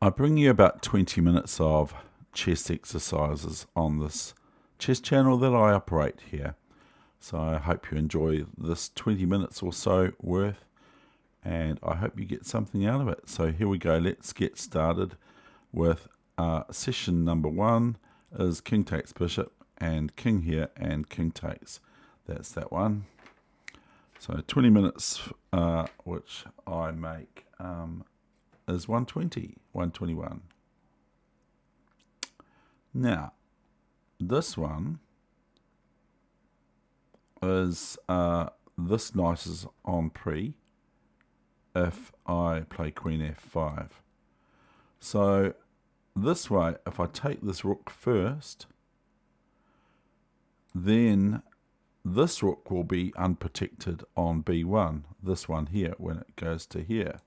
I bring you about 20 minutes of chess exercises on this chess channel that I operate here. So I hope you enjoy this 20 minutes or so worth, and I hope you get something out of it. So here we go, let's get started with session number 1 is king takes bishop, and king here and king takes. That's that one. So 20 minutes, which I make is 120, 121. Now, this one is, this knight is on pre if I play queen f5. So this way, if I take this rook first, then this rook will be unprotected on b1, this one here, when it goes to here.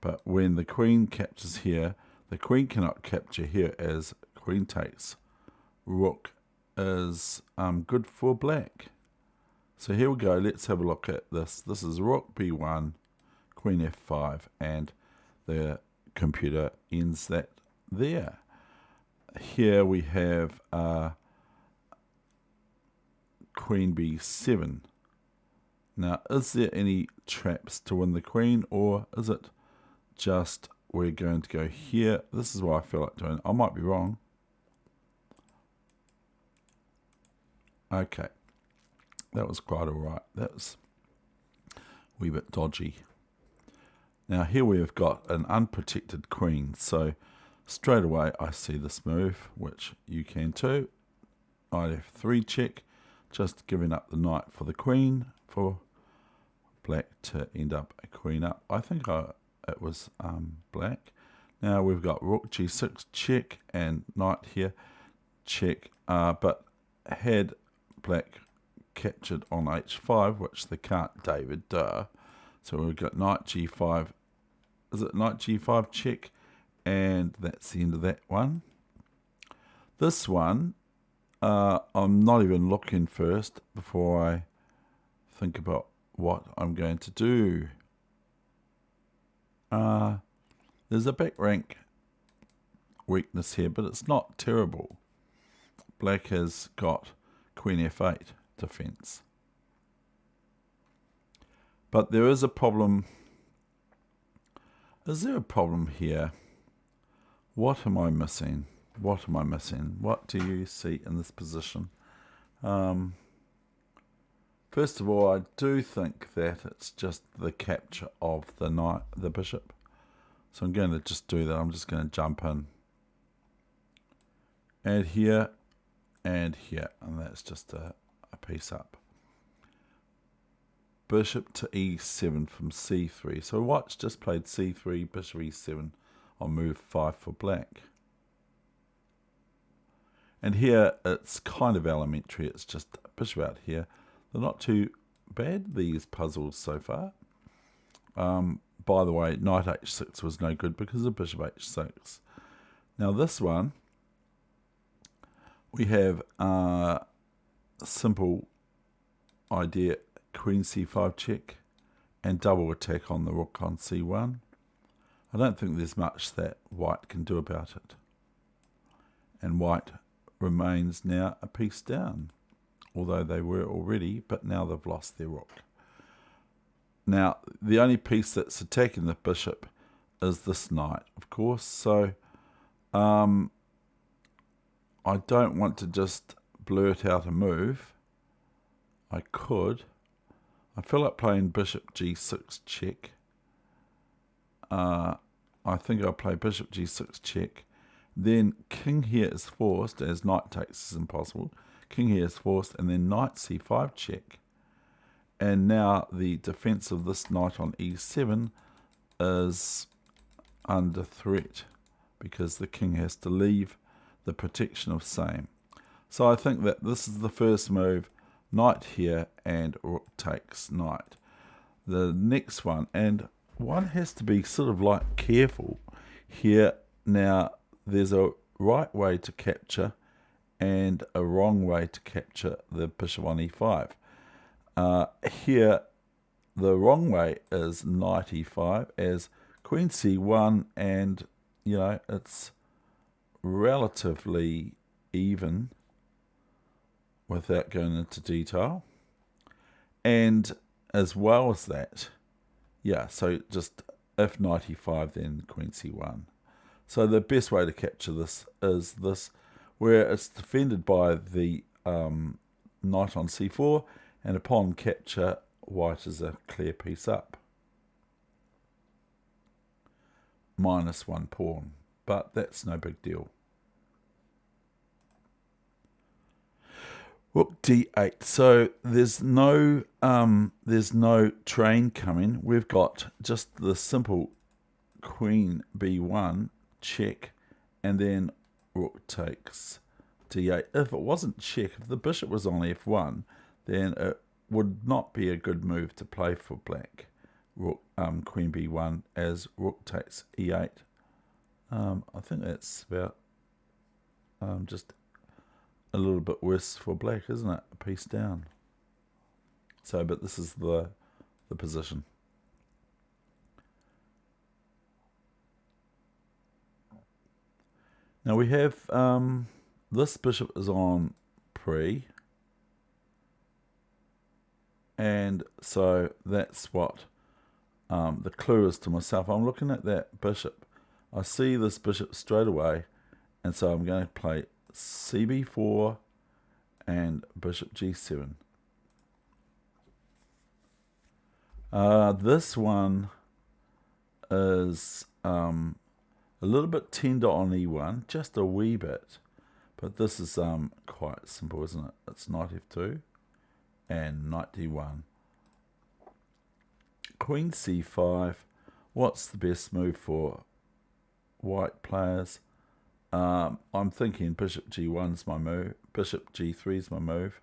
But when the queen captures here, the queen cannot capture here as queen takes. Rook is good for black. So here we go, let's have a look at this. This is rook b1, queen f5, and the computer ends that there. Here we have queen b7. Now, is there any traps to win the queen, or is it just we're going to go here? This is what I feel like doing. I might be wrong. Okay, that was quite alright. That was a wee bit dodgy. Now here we have got an unprotected queen, so straight away I see this move, which you can too. Knight f3 check, just giving up the knight for the queen, for black to end up a queen up. I think it was black. Now we've got rook g6 check and knight here check, but had black captured on h5, which they can't, David, duh. So we've got knight g5, is it knight g5 check, and that's the end of that one. This one, I'm not even looking first before I think about what I'm going to do. There's a back rank weakness here, but it's not terrible. Black has got queen f8 defense. But there is a problem. Is there a problem here? What am I missing? What am I missing? What do you see in this position? First of all, I do think that it's just the capture of the knight, the bishop. So I'm going to just do that. I'm just going to jump in. And here, and that's just a piece up. Bishop to e7 from c3. So white's just played c3, bishop e7 on move 5 for black. And here it's kind of elementary. It's just bishop out here. They're not too bad, these puzzles so far. By the way, knight h6 was no good because of bishop h6. Now this one, we have a simple idea, queen c5 check and double attack on the rook on c1. I don't think there's much that white can do about it. And white remains now a piece down, although they were already, but now they've lost their rook. Now, the only piece that's attacking the bishop is this knight, of course, so I don't want to just blurt out a move. I could. I feel like playing bishop g6 check. I think I'll play bishop g6 check. Then king here is forced, as knight takes is impossible. King here is forced, and then knight c5 check. And now the defense of this knight on e7 is under threat because the king has to leave the protection of same. So I think that this is the first move, knight here and rook takes knight. The next one, and one has to be sort of like careful here. Now there's a right way to capture and a wrong way to capture the bishop on e5. Here the wrong way is knight e5 as queen c1 and you know, it's relatively even without going into detail. And as well as that, yeah, so just if knight e5, then queen c1. So the best way to capture this is this, where it's defended by the knight on c4, and upon capture, white is a clear piece up. Minus one pawn, but that's no big deal. Rook d8. So there's no train coming. We've got just the simple queen b1 check, and then rook takes d8. If it wasn't check, if the bishop was on f1, then it would not be a good move to play for black. Rook, queen b1 as rook takes e8. I think that's about just a little bit worse for black, isn't it? A piece down. So, but this is the position. Now we have this bishop is on pre, and so that's what the clue is to myself. I'm looking at that bishop. I see this bishop straight away, and so I'm going to play cb4 and bishop g7. This one is a little bit tender on e1, just a wee bit, but this is quite simple, isn't it? It's knight f2 and knight d1. Queen c5. What's the best move for white players? I'm thinking bishop g1's my move, bishop g3's my move.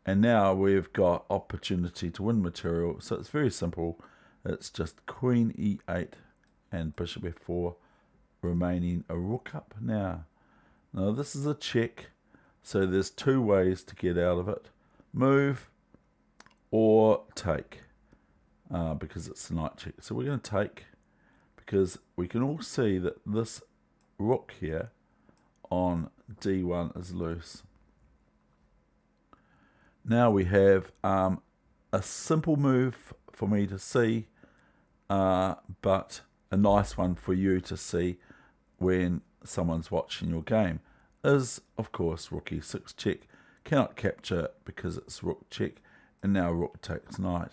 And now we've got opportunity to win material. So it's very simple. It's just queen e8 and bishop f4, remaining a rook up now. Now this is a check, so there's two ways to get out of it. Move or take, because it's a knight check. So we're going to take, because we can all see that this rook here on d1 is loose. Now we have a simple move for me to see, but a nice one for you to see when someone's watching your game is, of course, rook e6 check. Cannot capture because it's rook check, and now rook takes knight.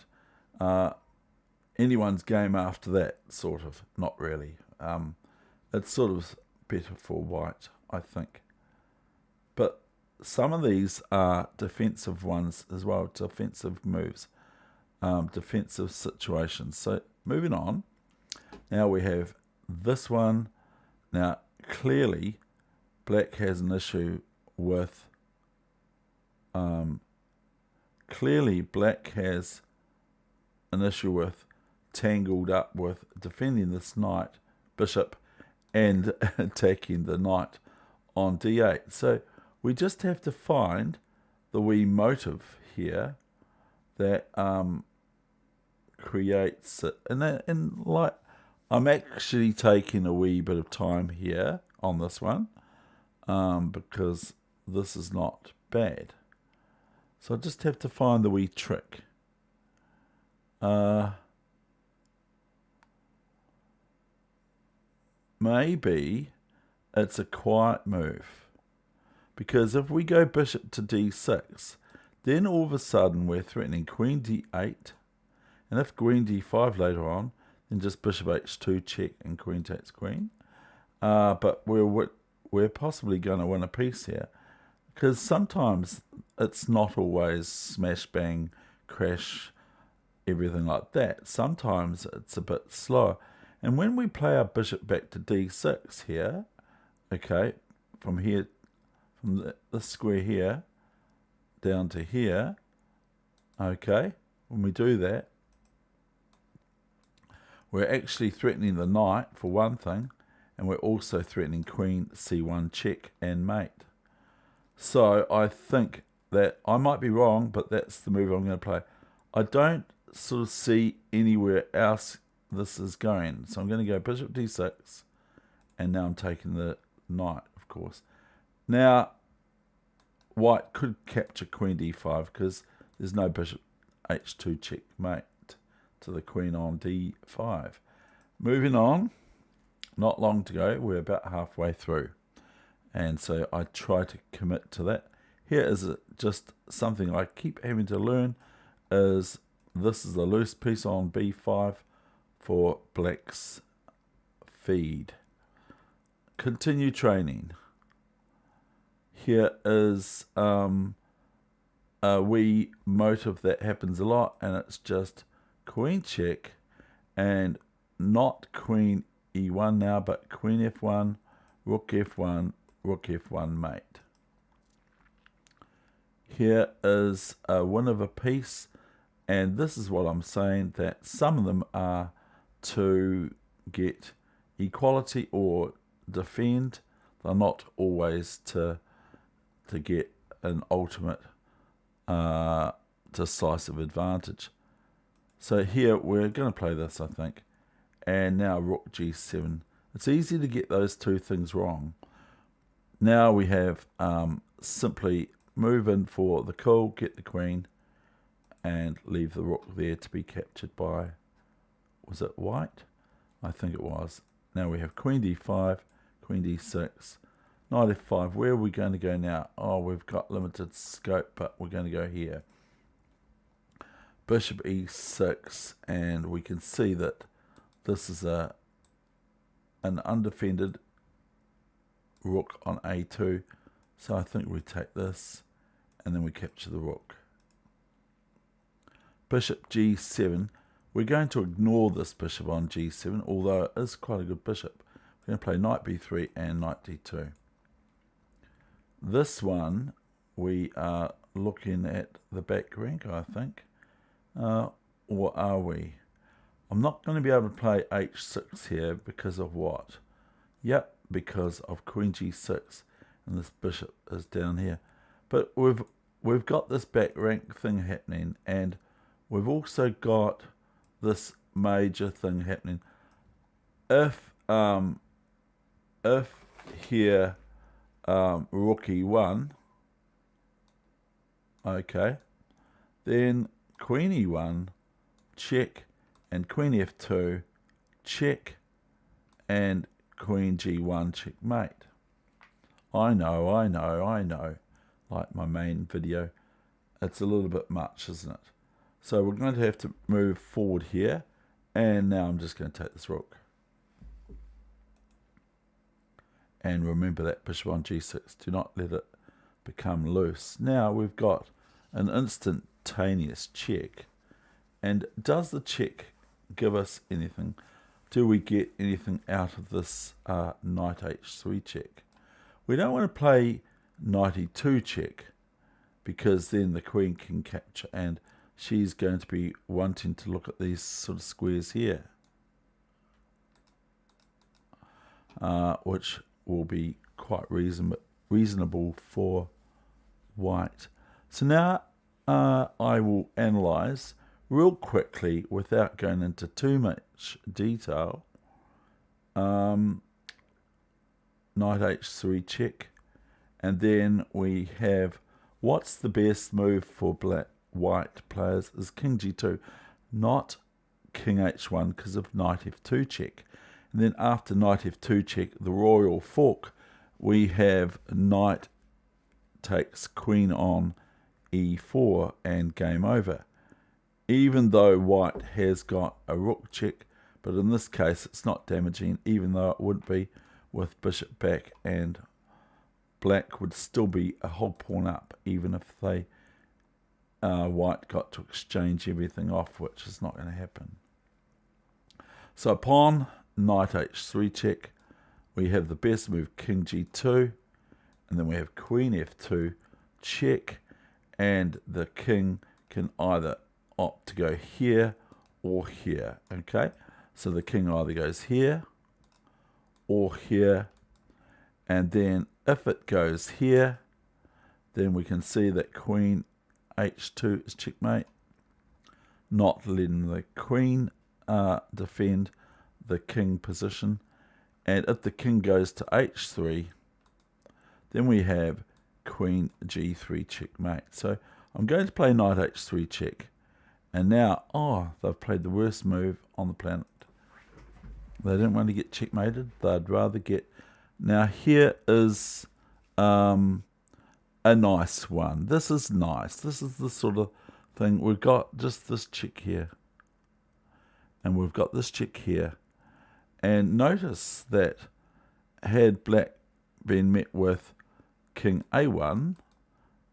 Anyone's game after that, sort of, not really. It's sort of better for white, I think. But some of these are defensive ones as well, defensive moves, defensive situations. So moving on, now we have this one. Now clearly black has an issue with tangled up with defending this knight bishop and attacking the knight on d8. So we just have to find the wee motive here that creates it. And like, I'm actually taking a wee bit of time here on this one, because this is not bad. So I just have to find the wee trick. Maybe it's a quiet move, because if we go bishop to d6, then all of a sudden we're threatening queen d8, and if queen d5 later on, then just bishop h2 check and queen takes queen. But we're possibly going to win a piece here, because sometimes it's not always smash bang crash everything like that. Sometimes it's a bit slower. And when we play our bishop back to d6 here, okay, from here, from this square here down to here, okay, when we do that, we're actually threatening the knight for one thing, and we're also threatening queen c1 check and mate. So I think that I might be wrong, but that's the move I'm going to play. I don't sort of see anywhere else this is going. So I'm going to go bishop d6, And now I'm taking the knight, of course. Now, white could capture queen d5 because there's no bishop h2 checkmate to the queen on d5. Moving on, not long to go. We're about halfway through. And so I try to commit to that. Here is just something I keep having to learn is this is a loose piece on b5 for black's feed. Continue training. Here is a wee motive that happens a lot, and it's just queen check and not queen e1 now, but queen f1, rook f1, rook f1 mate. Here is a win of a piece, and this is what I'm saying, that some of them are to get equality or defend. They're not always to get an ultimate decisive advantage. So here we're going to play this, I think. And now rook g7. It's easy to get those two things wrong. Now we have simply move in for the kill, get the queen, and leave the rook there to be captured by, was it white? I think it was. Now we have queen d5, queen d6, knight f5. Where are we going to go now? Oh, we've got limited scope, but we're going to go here. Bishop e6, and we can see that this is an undefended rook on a2. So I think we take this, and then we capture the rook. Bishop g7. We're going to ignore this bishop on g7, although it is quite a good bishop. We're going to play knight b3 and knight d2. This one, we are looking at the back rank, I think. Or are we? I'm not going to be able to play h6 here because of what? Yep, because of queen g6, and this bishop is down here. But we've got this back rank thing happening, and we've also got this major thing happening. If here rook e1, okay, then queen e1 check, and queen f2 check, and queen g1 checkmate. I know, like my main video, it's a little bit much, isn't it? So we're going to have to move forward here, and now I'm just going to take this rook. And remember that bishop on g6, do not let it become loose. Now we've got an instantaneous check, and does the check give us anything? Do we get anything out of this knight h3 check? We don't want to play knight e2 check, because then the queen can capture, and she's going to be wanting to look at these sort of squares here, which will be quite reasonable for white. So now I will analyze real quickly without going into too much detail. Knight h3 check, and then we have what's the best move for white players is king g2, not king h1 because of knight f2 check. And then after knight f2 check, the royal fork, we have knight takes queen on e4 and game over. Even though white has got a rook check, but in this case it's not damaging, even though it would be with bishop back, and black would still be a whole pawn up, even if they white got to exchange everything off, which is not going to happen. So upon knight h3 check, we have the best move king g2, and then we have queen f2 check, and the king can either opt to go here or here. Okay, so the king either goes here or here, and then if it goes here, then we can see that queen h2 is checkmate, not letting the queen defend the king position, And if the king goes to h3, then we have queen g3 checkmate. So I'm going to play knight h3 check. And now, they've played the worst move on the planet. They didn't want to get checkmated. They'd rather get... Now here is a nice one. This is nice. This is the sort of thing. We've got just this check here. And we've got this check here. And notice that had black been met with king a1,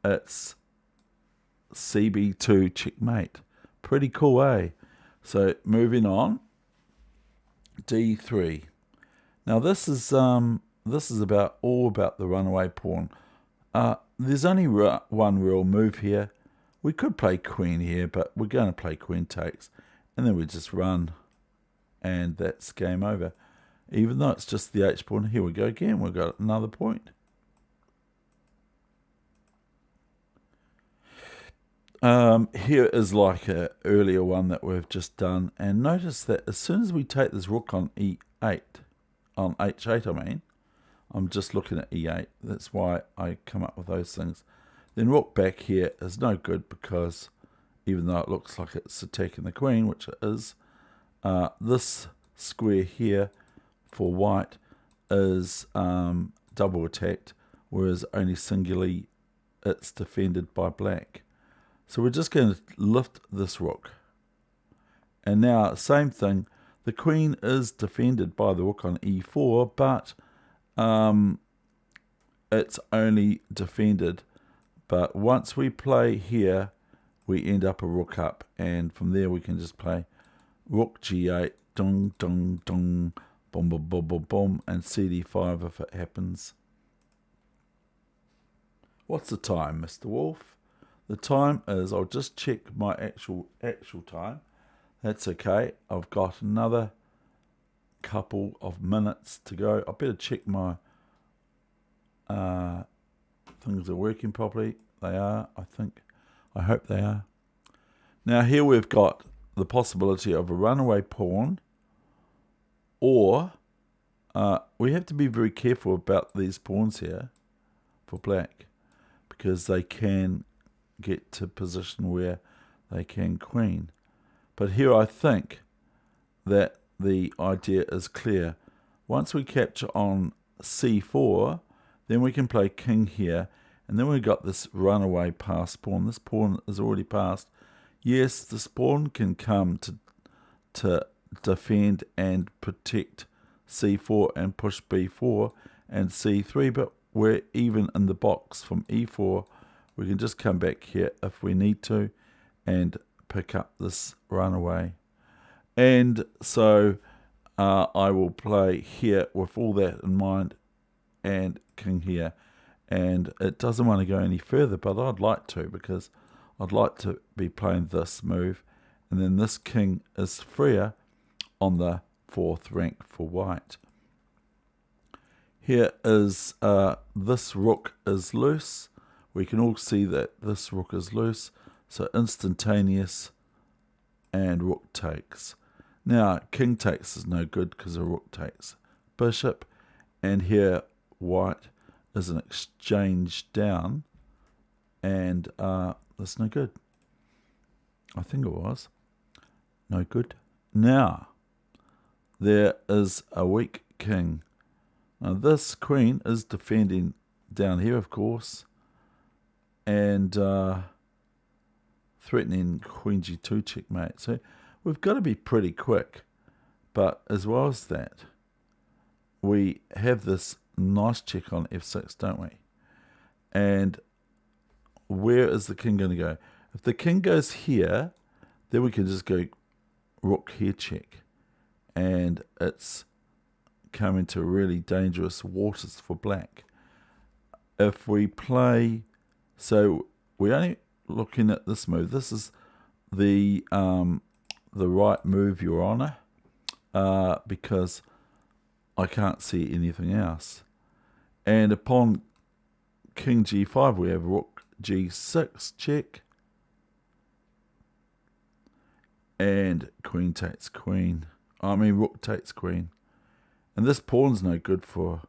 it's cb2 checkmate. Pretty cool, eh? So moving on, d3. Now this is all about the runaway pawn. There's only one real move here. We could play queen here, but we're going to play queen takes, and then we just run, and that's game over. Even though it's just the h pawn, here we go again. We've got another point. Here is like an earlier one that we've just done, and notice that as soon as we take this rook on e8, on h8 I mean, I'm just looking at e8, that's why I come up with those things. Then rook back here is no good, because even though it looks like it's attacking the queen, which it is, this square here for white is double attacked, whereas only singularly it's defended by black. So we're just going to lift this rook. And now, same thing, the queen is defended by the rook on e4, but it's only defended. But once we play here, we end up a rook up, and from there we can just play rook g8, dong, dong, dong, boom, boom, boom, boom, boom, and cd5 if it happens. What's the time, Mr. Wolf? The time is, I'll just check my actual time. That's okay. I've got another couple of minutes to go. I better check my things are working properly. They are, I think. I hope they are. Now here we've got the possibility of a runaway pawn, or we have to be very careful about these pawns here for black, because they can get to position where they can queen. But here I think that the idea is clear. Once we capture on c4, then we can play king here, and then we've got this runaway passed pawn. This pawn is already passed. Yes, this pawn can come to defend and protect c4 and push b4 and c3, but we're even in the box from e4. We can just come back here if we need to and pick up this runaway. And so I will play here with all that in mind, and king here. And it doesn't want to go any further, but I'd like to, because I'd like to be playing this move. And then this king is freer on the 4th rank for white. Here is this rook is loose. We can all see that this rook is loose. So instantaneous and rook takes. Now king takes is no good because a rook takes bishop. And here white is an exchange down. And that's no good. I think it was. No good. Now there is a weak king. Now this queen is defending down here, of course, and threatening queen g2 checkmate. So we've got to be pretty quick. But as well as that, we have this nice check on f6, don't we? And where is the king going to go? If the king goes here, then we can just go rook here check. And it's come into really dangerous waters for black. If we play, so we're only looking at this move. This is the right move, Your Honor, because I can't see anything else. And upon king g5, we have rook g6 check, and queen takes queen. I mean rook takes queen, And this pawn's no good for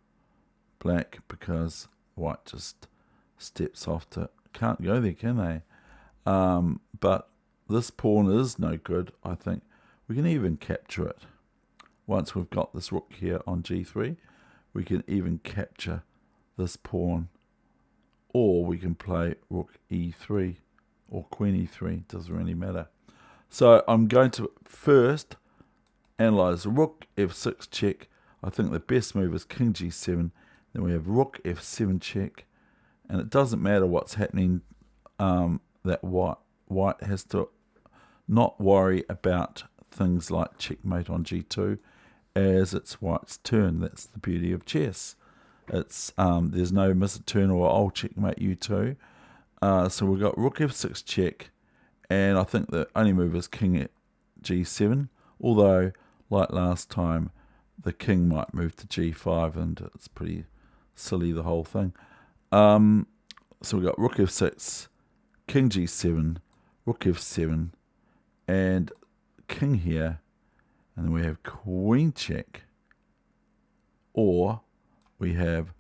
black because white just steps off to... Can't go there, can they? But this pawn is no good, I think. We can even capture it. Once we've got this rook here on g3, we can even capture this pawn. Or we can play rook e3 or queen e3. Doesn't really matter. So I'm going to first analyze rook f6 check. I think the best move is king g7. Then we have rook f7 check. And it doesn't matter what's happening, that white has to not worry about things like checkmate on g2 as it's white's turn. That's the beauty of chess. It's there's no miss a turn or I'll checkmate you too. So we've got rook f6 check, and I think the only move is king at g7, although like last time the king might move to g5 and it's pretty silly, the whole thing. So we've got rook f6, king g7, rook f7, and king here, and then we have queen check, or we have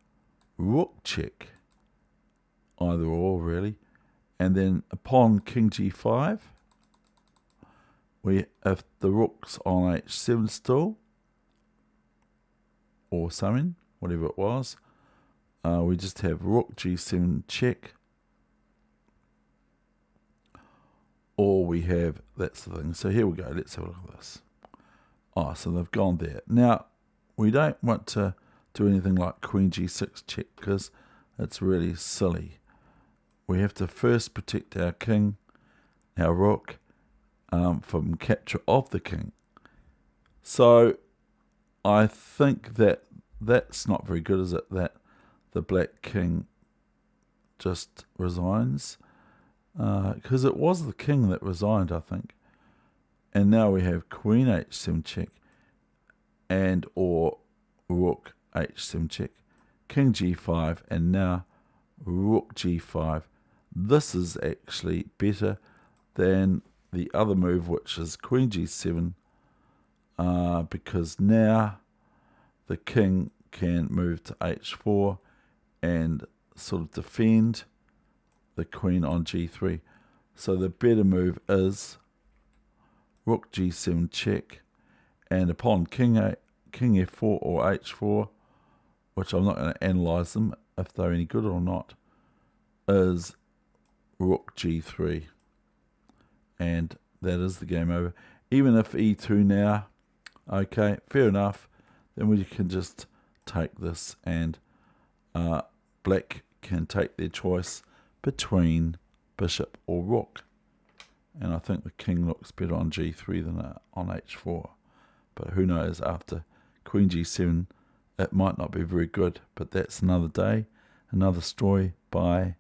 rook check, either or really, and then upon king g5, we have the rook's on h7 still, or something, whatever it was. We just have rook g7 check, or we have, that's the thing. So here we go, let's have a look at this. Oh, so they've gone there. Now, we don't want to do anything like queen g6 check because it's really silly. We have to first protect our king, our rook, from capture of the king. So I think that that's not very good, is it? That the black king just resigns, because it was the king that resigned, I think. And now we have queen h7 check and or rook h7 check, king g5, and now rook g5. This is actually better than the other move, which is queen g7, because now the king can move to h4 and sort of defend the queen on g3. So the better move is rook g7 check, and upon king f4 or h4, which I'm not going to analyze them if they're any good or not, is rook g3, and that is the game over. Even if e2 now, okay, fair enough, then we can just take this, and black can take their choice between bishop or rook. And I think the king looks better on g3 than on h4. But who knows, after queen g7, it might not be very good. But that's another day, another story. Bye.